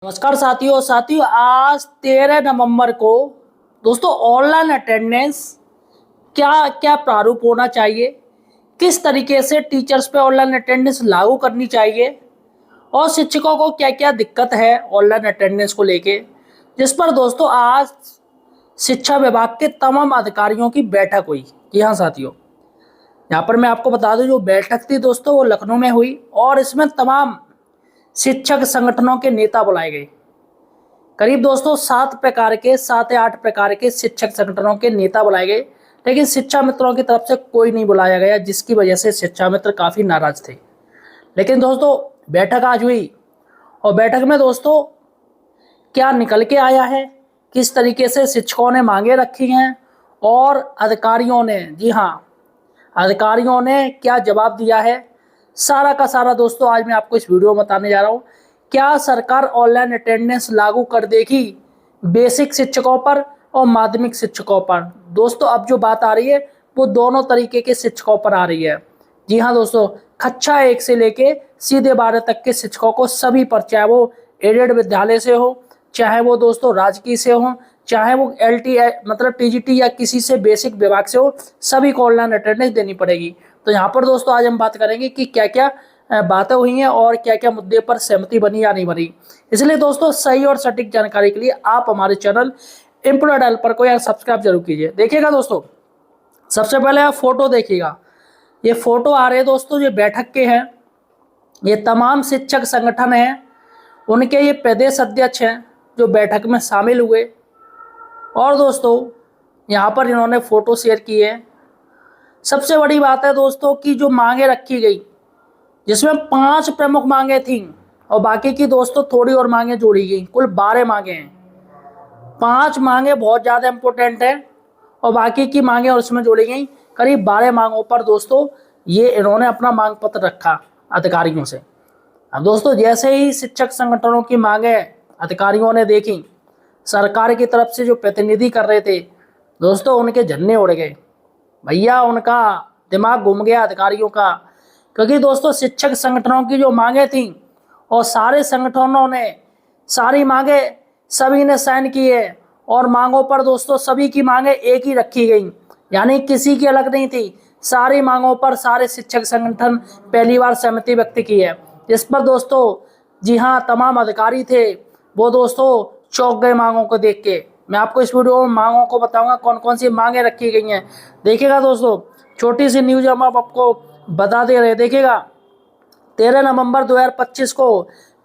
नमस्कार साथियों आज 13 नवंबर को दोस्तों ऑनलाइन अटेंडेंस क्या क्या प्रारूप होना चाहिए, किस तरीके से टीचर्स पे ऑनलाइन अटेंडेंस लागू करनी चाहिए और शिक्षकों को क्या क्या दिक्कत है ऑनलाइन अटेंडेंस को लेके, जिस पर दोस्तों आज शिक्षा विभाग के तमाम अधिकारियों की बैठक हुई। जी हाँ साथियों, यहाँ पर मैं आपको बता दूं जो बैठक थी दोस्तों वो लखनऊ में हुई और इसमें तमाम शिक्षक संगठनों के नेता बुलाए गए। करीब दोस्तों 7 या 8 प्रकार के शिक्षक संगठनों के नेता बुलाए गए, लेकिन शिक्षा मित्रों की तरफ से कोई नहीं बुलाया गया, जिसकी वजह से शिक्षा मित्र काफ़ी नाराज थे। लेकिन दोस्तों बैठक आज हुई और बैठक में दोस्तों क्या निकल के आया है, किस तरीके से शिक्षकों ने मांगे रखी हैं और अधिकारियों ने, जी हाँ अधिकारियों ने क्या जवाब दिया है, सारा का सारा दोस्तों आज मैं आपको इस वीडियो में बताने जा रहा हूँ। क्या सरकार ऑनलाइन अटेंडेंस लागू कर देगी बेसिक शिक्षकों पर और माध्यमिक शिक्षकों पर? दोस्तों अब जो बात आ रही है वो दोनों तरीके के शिक्षकों पर आ रही है। जी हाँ दोस्तों, कक्षा 1 से लेके सीधे 12 तक के शिक्षकों को सभी पर, चाहे वो एडेड विद्यालय से हो, चाहे वो दोस्तों राजकीय से हो, चाहे वो LT मतलब TGT या किसी से बेसिक विभाग से हो, सभी को ऑनलाइन अटेंडेंस देनी पड़ेगी। तो यहाँ पर दोस्तों आज हम बात करेंगे कि क्या क्या बातें हुई हैं और क्या क्या मुद्दे पर सहमति बनी या नहीं बनी। इसलिए दोस्तों सही और सटीक जानकारी के लिए आप हमारे चैनल एम्प्लॉयड हेल्पर को यार सब्सक्राइब जरूर कीजिए। देखिएगा दोस्तों, सबसे पहले आप फोटो देखिएगा, ये फोटो आ रहे हैं दोस्तों, ये बैठक के हैं, ये तमाम शिक्षक संगठन हैं, उनके ये प्रदेश अध्यक्ष हैं जो बैठक में शामिल हुए। और दोस्तों यहाँ पर इन्होंने फोटो शेयर की है। सबसे बड़ी बात है दोस्तों कि जो मांगे रखी गई, जिसमें 5 प्रमुख मांगे थी और बाकी की दोस्तों थोड़ी और मांगे जोड़ी गई, कुल 12 मांगे हैं। 5 मांगे बहुत ज़्यादा इंपॉर्टेंट है और बाकी की मांगे और उसमें जोड़ी गई। करीब 12 मांगों पर दोस्तों ये इन्होंने अपना मांग पत्र रखा अधिकारियों से। अब दोस्तों जैसे ही शिक्षक संगठनों की मांगे अधिकारियों ने देखी, सरकार की तरफ से जो प्रतिनिधि कर रहे थे दोस्तों उनके झन्ने उड़ गए भैया, उनका दिमाग घूम गया अधिकारियों का। क्योंकि दोस्तों शिक्षक संगठनों की जो मांगे थी और सारे संगठनों ने सारी मांगे सभी ने साइन किए और मांगों पर दोस्तों सभी की मांगे एक ही रखी गई, यानी किसी की अलग नहीं थी। सारी मांगों पर सारे शिक्षक संगठन पहली बार सहमति व्यक्त की है। इस पर दोस्तों जी हाँ तमाम अधिकारी थे वो दोस्तों चौंक गए मांगों को देख के। मैं आपको इस वीडियो में मांगों को बताऊंगा कौन कौन सी मांगे रखी गई हैं। देखिएगा दोस्तों, छोटी सी न्यूज हम आपको बता दे रहे। देखिएगा 13 नवंबर 2025 को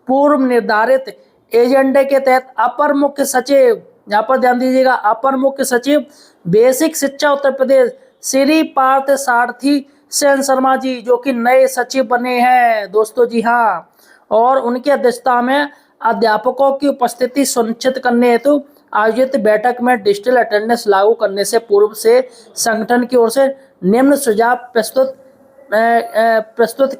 पूर्व निर्धारित एजेंडे के तहत अपर मुख्य सचिव, यहाँ पर ध्यान दीजिएगा, अपर मुख्य सचिव बेसिक शिक्षा उत्तर प्रदेश श्री पार्थ सारथी सेन शर्मा जी जो कि नए सचिव बने हैं दोस्तों। जी हाँ, और उनकी अध्यक्षता में अध्यापकों की उपस्थिति सुनिश्चित करने हेतु आयोजित बैठक में डिजिटल अटेंडेंस लागू करने से पूर्व से संगठन की ओर से निम्न सुझाव प्रस्तुत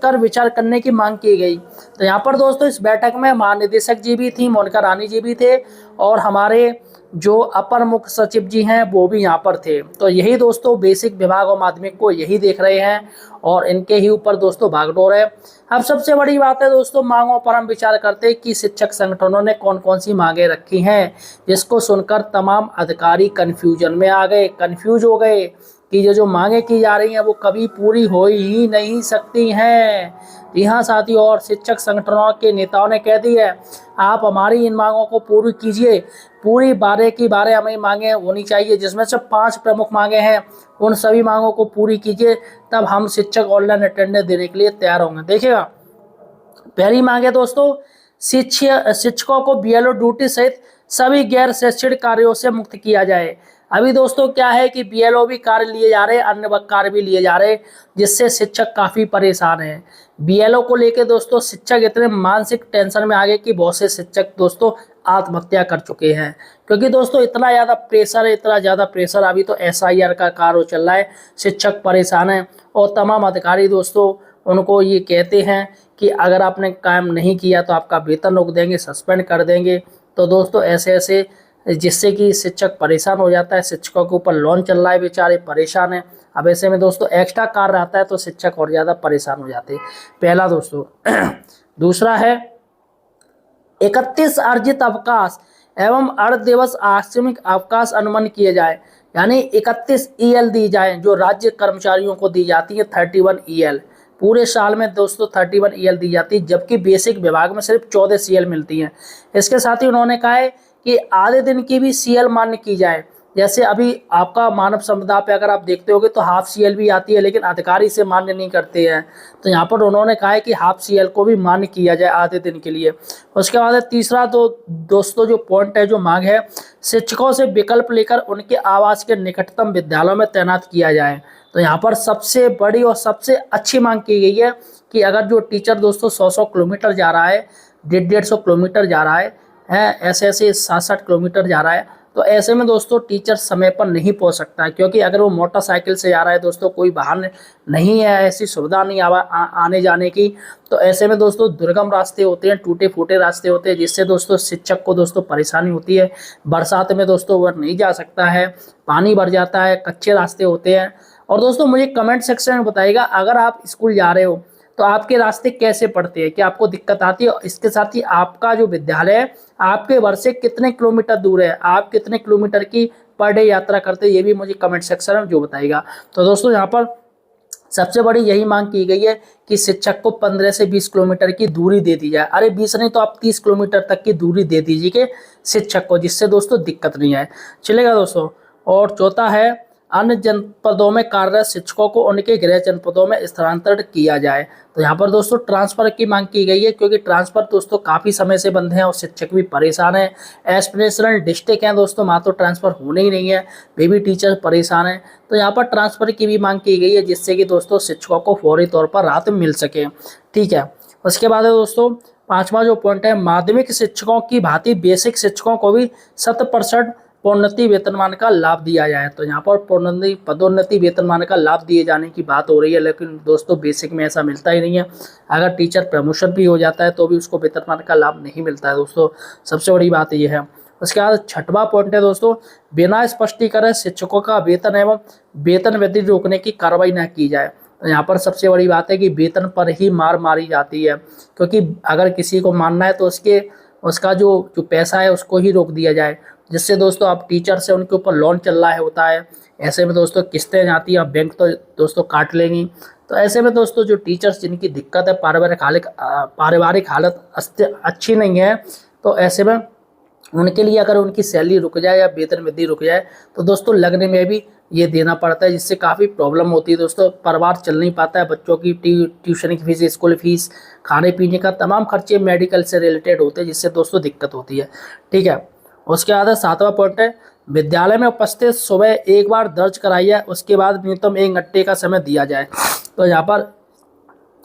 कर विचार करने की मांग की गई। तो यहाँ पर दोस्तों इस बैठक में महानिदेशक जी भी थी, मोनिका रानी जी भी थे और हमारे जो अपर मुख्य सचिव जी हैं वो भी यहाँ पर थे। तो यही दोस्तों बेसिक विभाग और माध्यमिक को यही देख रहे हैं और इनके ही ऊपर दोस्तों भागदौड़ है। अब सबसे बड़ी बात है दोस्तों मांगों पर हम विचार करते हैं कि शिक्षक संगठनों ने कौन कौन सी मांगे रखी हैं, जिसको सुनकर तमाम अधिकारी कन्फ्यूजन में आ गए, कन्फ्यूज हो गए कि ये जो मांगे की जा रही हैं वो कभी पूरी हो ही नहीं सकती हैं। जी हाँ साथियों, और शिक्षक संगठनों के नेताओं ने कह दी है आप हमारी इन मांगों को पूरी कीजिए, पूरी 12 की 12 हमें मांगे होनी चाहिए, जिसमें से 5 प्रमुख मांगे हैं, उन सभी मांगों को पूरी कीजिए, तब हम शिक्षक ऑनलाइन अटेंडेंस देने के लिए तैयार होंगे। देखिएगा पहली मांग है दोस्तों, शिक्षकों को BLO ड्यूटी सहित सभी गैर शैक्षणिक कार्यों से मुक्त किया जाए। अभी दोस्तों क्या है कि BLO भी कार्य लिए जा रहे हैं, अन्य कार्य भी लिए जा रहे हैं, जिससे शिक्षक काफ़ी परेशान हैं। BLO को लेके दोस्तों शिक्षक इतने मानसिक टेंशन में आ गए कि बहुत से शिक्षक दोस्तों आत्महत्या कर चुके हैं। क्योंकि दोस्तों इतना ज़्यादा प्रेशर है, इतना ज़्यादा प्रेशर, अभी तो SIR का कार्य चल रहा है, शिक्षक परेशान हैं और तमाम अधिकारी दोस्तों उनको ये कहते हैं कि अगर आपने काम नहीं किया तो आपका वेतन रोक देंगे, सस्पेंड कर देंगे। तो दोस्तों ऐसे ऐसे जिससे कि शिक्षक परेशान हो जाता है, शिक्षकों के ऊपर लोन चल रहा है, बेचारे परेशान हैं। अब ऐसे में दोस्तों एक्स्ट्रा कार्य आता है तो शिक्षक और ज़्यादा परेशान हो जाते हैं, पहला दोस्तों। दूसरा है 31 अर्जित अवकाश एवं अर्ध दिवस आकस्मिक अवकाश अनुमान किए जाए, यानी 31 ईएल दी जाए जो राज्य कर्मचारियों को दी जाती है। 31 ईएल पूरे साल में दोस्तों 31 ईएल दी जाती है, जबकि बेसिक विभाग में सिर्फ 14 सीएल मिलती हैं। इसके साथ ही उन्होंने कहा है कि आधे दिन की भी सीएल मान्य की जाए। जैसे अभी आपका मानव संपदा पे अगर आप देखते होगे तो हाफ सीएल भी आती है, लेकिन अधिकारी इसे मान्य नहीं करते हैं। तो यहाँ पर उन्होंने कहा है कि हाफ सीएल को भी मान्य किया जाए आधे दिन के लिए। उसके बाद तीसरा तो दोस्तों जो पॉइंट है, जो मांग है, शिक्षकों से विकल्प लेकर उनके आवास के निकटतम विद्यालयों में तैनात किया जाए। तो यहाँ पर सबसे बड़ी और सबसे अच्छी मांग की गई है कि अगर जो टीचर दोस्तों 100 किलोमीटर जा रहा है, 150 किलोमीटर जा रहा है ऐसे ऐसे 60 किलोमीटर जा रहा है, तो ऐसे में दोस्तों टीचर समय पर नहीं पहुंच सकता है। क्योंकि अगर वो मोटरसाइकिल से जा रहा है दोस्तों, कोई वाहन नहीं है, ऐसी सुविधा नहीं आने जाने की, तो ऐसे में दोस्तों दुर्गम रास्ते होते हैं, टूटे फूटे रास्ते होते हैं, जिससे दोस्तों शिक्षक को दोस्तों परेशानी होती है। बरसात में दोस्तों वह नहीं जा सकता है, पानी भर जाता है, कच्चे रास्ते होते हैं। और दोस्तों मुझे कमेंट सेक्शन में बताइएगा, अगर आप स्कूल जा रहे हो तो आपके रास्ते कैसे पड़ते हैं, क्या आपको दिक्कत आती है? इसके साथ ही आपका जो विद्यालय है आपके घर से कितने किलोमीटर दूर है, आप कितने किलोमीटर की पर डे यात्रा करते हैं, ये भी मुझे कमेंट सेक्शन में जो बताएगा। तो दोस्तों यहाँ पर सबसे बड़ी यही मांग की गई है कि शिक्षक को 15 से 20 किलोमीटर की दूरी दे दी जाए। अरे 20 नहीं तो आप 30 किलोमीटर तक की दूरी दे दीजिए कि शिक्षक को, जिससे दोस्तों दिक्कत नहीं आए। चलेगा दोस्तों। और चौथा है, अन्य जनपदों में कार्यरत शिक्षकों को उनके गृह जनपदों में स्थानांतरित किया जाए। तो यहाँ पर दोस्तों ट्रांसफर की मांग की गई है, क्योंकि ट्रांसफर दोस्तों काफ़ी समय से बंद हैं और शिक्षक भी परेशान हैं। एस्पिरेशनल डिस्ट्रिक्ट हैं दोस्तों, वहाँ तो ट्रांसफर होने ही नहीं है, वे भी टीचर परेशान हैं। तो यहाँ पर ट्रांसफर की भी मांग की गई है, जिससे कि दोस्तों शिक्षकों को फौरी तौर पर राहत मिल सके। ठीक है। उसके बाद है दोस्तों पाँचवा जो पॉइंट है, माध्यमिक शिक्षकों की भांति बेसिक शिक्षकों को भी 100% प्रोन्नति वेतनमान का लाभ दिया जाए। तो यहाँ पर पदोन्नति वेतनमान का लाभ दिए जाने की बात हो रही है, लेकिन दोस्तों बेसिक में ऐसा मिलता ही नहीं है। अगर टीचर प्रमोशन भी हो जाता है तो भी उसको वेतनमान का लाभ नहीं मिलता है दोस्तों, सबसे बड़ी बात यह है। उसके बाद छठवां पॉइंट है दोस्तों, बिना स्पष्टीकरण शिक्षकों का वेतन एवं वेतन वृद्धि रोकने की कार्रवाई न की जाए। तो यहाँ पर सबसे बड़ी बात है कि वेतन पर ही मार मारी जाती है, क्योंकि अगर किसी को मानना है तो उसका जो पैसा है उसको ही रोक दिया जाए, जिससे दोस्तों आप टीचर से उनके ऊपर लोन चल रहा है होता है, ऐसे में दोस्तों किस्तें जाती हैं, बैंक तो दोस्तों काट लेंगी। तो ऐसे में दोस्तों जो टीचर्स जिनकी दिक्कत है, पारिवारिक हालत अच्छी नहीं है, तो ऐसे में उनके लिए अगर उनकी सैलरी रुक जाए या वेतन वृद्धि रुक जाए तो दोस्तों लगने में भी ये देना पड़ता है, जिससे काफ़ी प्रॉब्लम होती है दोस्तों। परिवार चल नहीं पाता है, बच्चों की ट्यूशन की फीस, स्कूल फीस, खाने पीने का तमाम खर्चे मेडिकल से रिलेटेड होते हैं, जिससे दोस्तों दिक्कत होती है। ठीक है। उसके बाद सातवां पॉइंट है, विद्यालय में उपस्थित सुबह एक बार दर्ज कराई जाए, उसके बाद न्यूनतम 1 घंटे का समय दिया जाए। तो यहाँ पर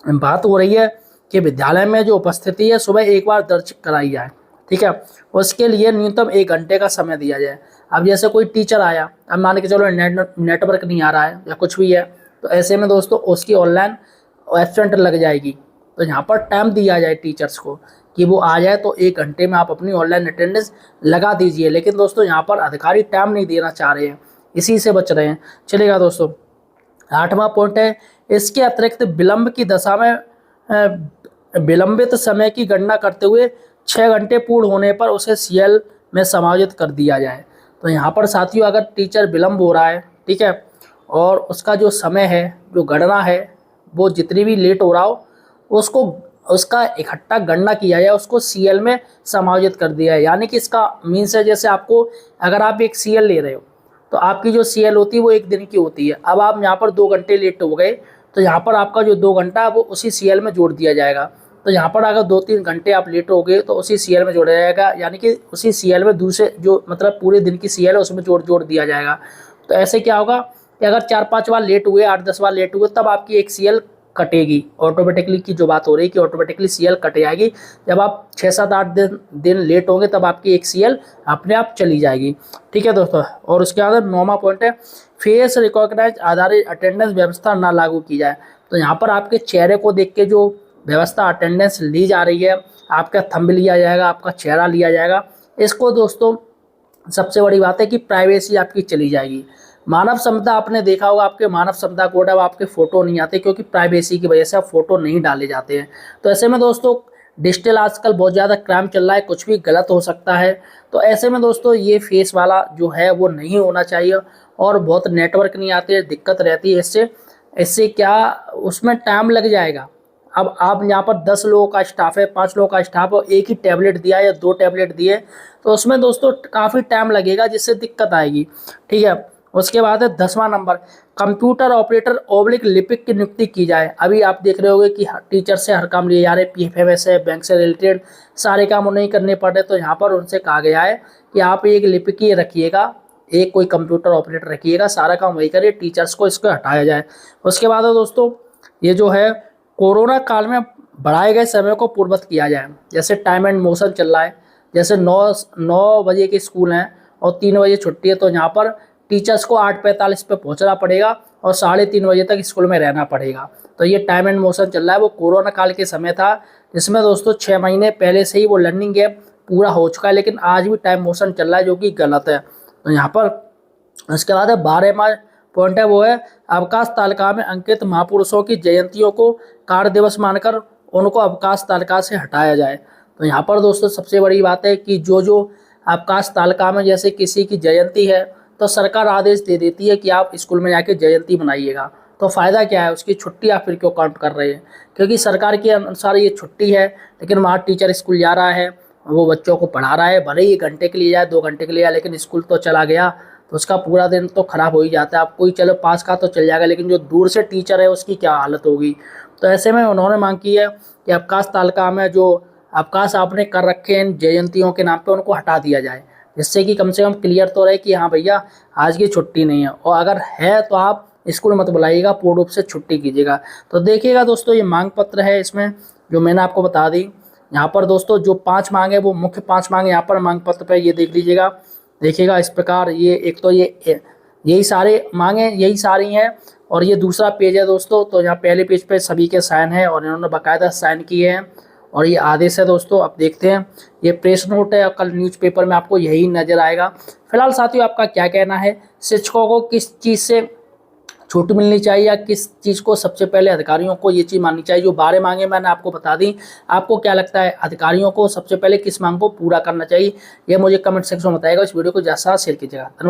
बात हो रही है कि विद्यालय में जो उपस्थिति है सुबह एक बार दर्ज कराई जाए। ठीक है। उसके लिए न्यूनतम 1 घंटे का समय दिया जाए। अब जैसे कोई टीचर आया, अब मान के चलो नेटवर्क नहीं आ रहा है या कुछ भी है, तो ऐसे में दोस्तों उसकी ऑनलाइन एब्सेंट लग जाएगी। तो यहाँ पर टाइम दिया जाए टीचर्स को कि वो आ जाए, तो 1 घंटे में आप अपनी ऑनलाइन अटेंडेंस लगा दीजिए। लेकिन दोस्तों यहाँ पर अधिकारी टाइम नहीं देना चाह रहे हैं, इसी से बच रहे हैं। चलेगा दोस्तों। आठवां पॉइंट है, इसके अतिरिक्त विलंब की दशा में विलंबित समय की गणना करते हुए 6 घंटे पूर्ण होने पर उसे सीएल में समायोजित कर दिया जाए। तो यहाँ पर साथियों अगर टीचर विलंब हो रहा है, ठीक है, और उसका जो समय है, जो गणना है, वो जितनी भी लेट हो रहा हो उसका इकट्ठा गणना किया जाए, उसको सीएल में समायोजित कर दिया है। यानी कि इसका मीन्स है, जैसे आपको अगर आप एक सीएल ले रहे हो तो आपकी जो सीएल होती है वो 1 दिन की होती है। अब आप यहाँ पर 2 घंटे लेट हो गए तो यहाँ पर आपका जो 2 घंटा है वो उसी सीएल में जोड़ दिया जाएगा। तो यहाँ पर अगर 2-3 घंटे आप लेट हो गए तो उसी सीएल में जोड़ा जाएगा, यानी कि उसी सीएल में दूसरे जो मतलब पूरे दिन की सीएल है उसमें जोड़ दिया जाएगा। तो ऐसे क्या होगा कि अगर 4-5 बार लेट हुए, 8-10 बार लेट हुए, तब आपकी एक सीएल कटेगी ऑटोमेटिकली, की जो बात हो रही है कि ऑटोमेटिकली सीएल कट जाएगी। जब आप 6-7-8 दिन लेट होंगे तब आपकी एक सीएल अपने आप चली जाएगी। ठीक है दोस्तों। और उसके बाद 9वां पॉइंट है, फेस रिकॉग्नाइज आधारित अटेंडेंस व्यवस्था ना लागू की जाए। तो यहाँ पर आपके चेहरे को देख के जो व्यवस्था अटेंडेंस ली जा रही है, आपका थंब लिया जाएगा, आपका चेहरा लिया जाएगा, इसको दोस्तों सबसे बड़ी बात है कि प्राइवेसी आपकी चली जाएगी। मानव संपदा आपने देखा होगा, आपके मानव संपदा कोड अब आपके फ़ोटो नहीं आते, क्योंकि प्राइवेसी की वजह से अब फ़ोटो नहीं डाले जाते हैं। तो ऐसे में दोस्तों डिजिटल आजकल बहुत ज़्यादा क्राइम चल रहा है, कुछ भी गलत हो सकता है। तो ऐसे में दोस्तों ये फेस वाला जो है वो नहीं होना चाहिए, और बहुत नेटवर्क नहीं आते हैं, दिक्कत रहती है इससे। इससे क्या, उसमें टाइम लग जाएगा। अब आप यहाँ पर 10 लोगों का स्टाफ है, 5 लोगों का स्टाफ है, एक ही टैबलेट दिया या 2 टैबलेट दिए, तो उसमें दोस्तों काफ़ी टाइम लगेगा, जिससे दिक्कत आएगी। ठीक है। उसके बाद है 10वां नंबर, कंप्यूटर ऑपरेटर ओब्लिक लिपिक की नियुक्ति की जाए। अभी आप देख रहे होंगे कि टीचर से हर काम लिए जा रहे, PFMS है, बैंक से रिलेटेड सारे काम उन्हें ही करने पड़ रहे, तो यहाँ पर उनसे कहा गया है कि आप एक लिपिक ही रखिएगा, एक कोई कंप्यूटर ऑपरेटर रखिएगा, सारा काम वही करे, टीचर्स को इसको हटाया जाए। उसके बाद है दोस्तों, ये जो है कोरोना काल में बढ़ाए गए समय को पूर्ववत किया जाए। जैसे टाइम एंड मोशन चल रहा है, जैसे 9 बजे के स्कूल हैं और 3 बजे छुट्टी है, तो यहाँ पर टीचर्स को 8:45 पे पहुँचना पड़ेगा और 3:30 बजे तक स्कूल में रहना पड़ेगा। तो ये टाइम एंड मोशन चल रहा है, वो कोरोना काल के समय था, जिसमें दोस्तों 6 महीने पहले से ही वो लर्निंग गैप पूरा हो चुका है, लेकिन आज भी टाइम मोशन चल रहा है, जो कि गलत है। तो यहाँ पर उसके बाद है 12वां पॉइंट है, वो है अवकाश तालिका में अंकित महापुरुषों की जयंतियों को कार्य दिवस मानकर उनको अवकाश तालिका से हटाया जाए। तो यहाँ पर दोस्तों सबसे बड़ी बात है कि जो अवकाश तालिका में जैसे किसी की जयंती है, तो सरकार आदेश दे देती है कि आप स्कूल में जाके जयंती मनाइएगा। तो फ़ायदा क्या है, उसकी छुट्टी आप फिर क्यों काउंट कर रहे हैं? क्योंकि सरकार के अनुसार ये छुट्टी है, लेकिन वहाँ टीचर स्कूल जा रहा है, वो बच्चों को पढ़ा रहा है, भले ही घंटे के लिए जाए, 2 घंटे के लिए जाए, लेकिन स्कूल तो चला गया, तो उसका पूरा दिन तो खराब हो ही जाता है। आप कोई चलो पास का तो चल जाएगा, लेकिन जो दूर से टीचर है उसकी क्या हालत होगी। तो ऐसे में उन्होंने मांग की है कि अवकाश तालिका में जो अवकाश आपने कर रखे हैं जयंतियों के नाम पे, उनको हटा दिया जाए, जिससे कि कम से कम क्लियर तो रहे कि हाँ भैया आज की छुट्टी नहीं है, और अगर है तो आप स्कूल मत बुलाइएगा, पूर्ण रूप से छुट्टी कीजिएगा। तो देखिएगा दोस्तों, ये मांग पत्र है, इसमें जो मैंने आपको बता दी। यहाँ पर दोस्तों जो 5 मांग है, वो मुख्य 5 मांग यहाँ पर मांग पत्र पे ये देख लीजिएगा। देखिएगा इस प्रकार, ये एक तो यही सारे मांगे, यही सारी हैं, और ये दूसरा पेज है दोस्तों। तो यहाँ पहले पेज पे सभी के साइन है, और इन्होंने बाकायदा साइन किए हैं, और ये आदेश है दोस्तों। अब देखते हैं, ये प्रेस नोट है, कल न्यूज़पेपर में आपको यही नज़र आएगा। फिलहाल साथियों, आपका क्या कहना है, शिक्षकों को किस चीज़ से छूट मिलनी चाहिए, या किस चीज़ को सबसे पहले अधिकारियों को ये चीज़ माननी चाहिए? जो 12 मांगे मैंने आपको बता दी, आपको क्या लगता है अधिकारियों को सबसे पहले किस मांग को पूरा करना चाहिए? ये मुझे कमेंट सेक्शन में बताइएगा। इस वीडियो को ज़्यादा शेयर कीजिएगा।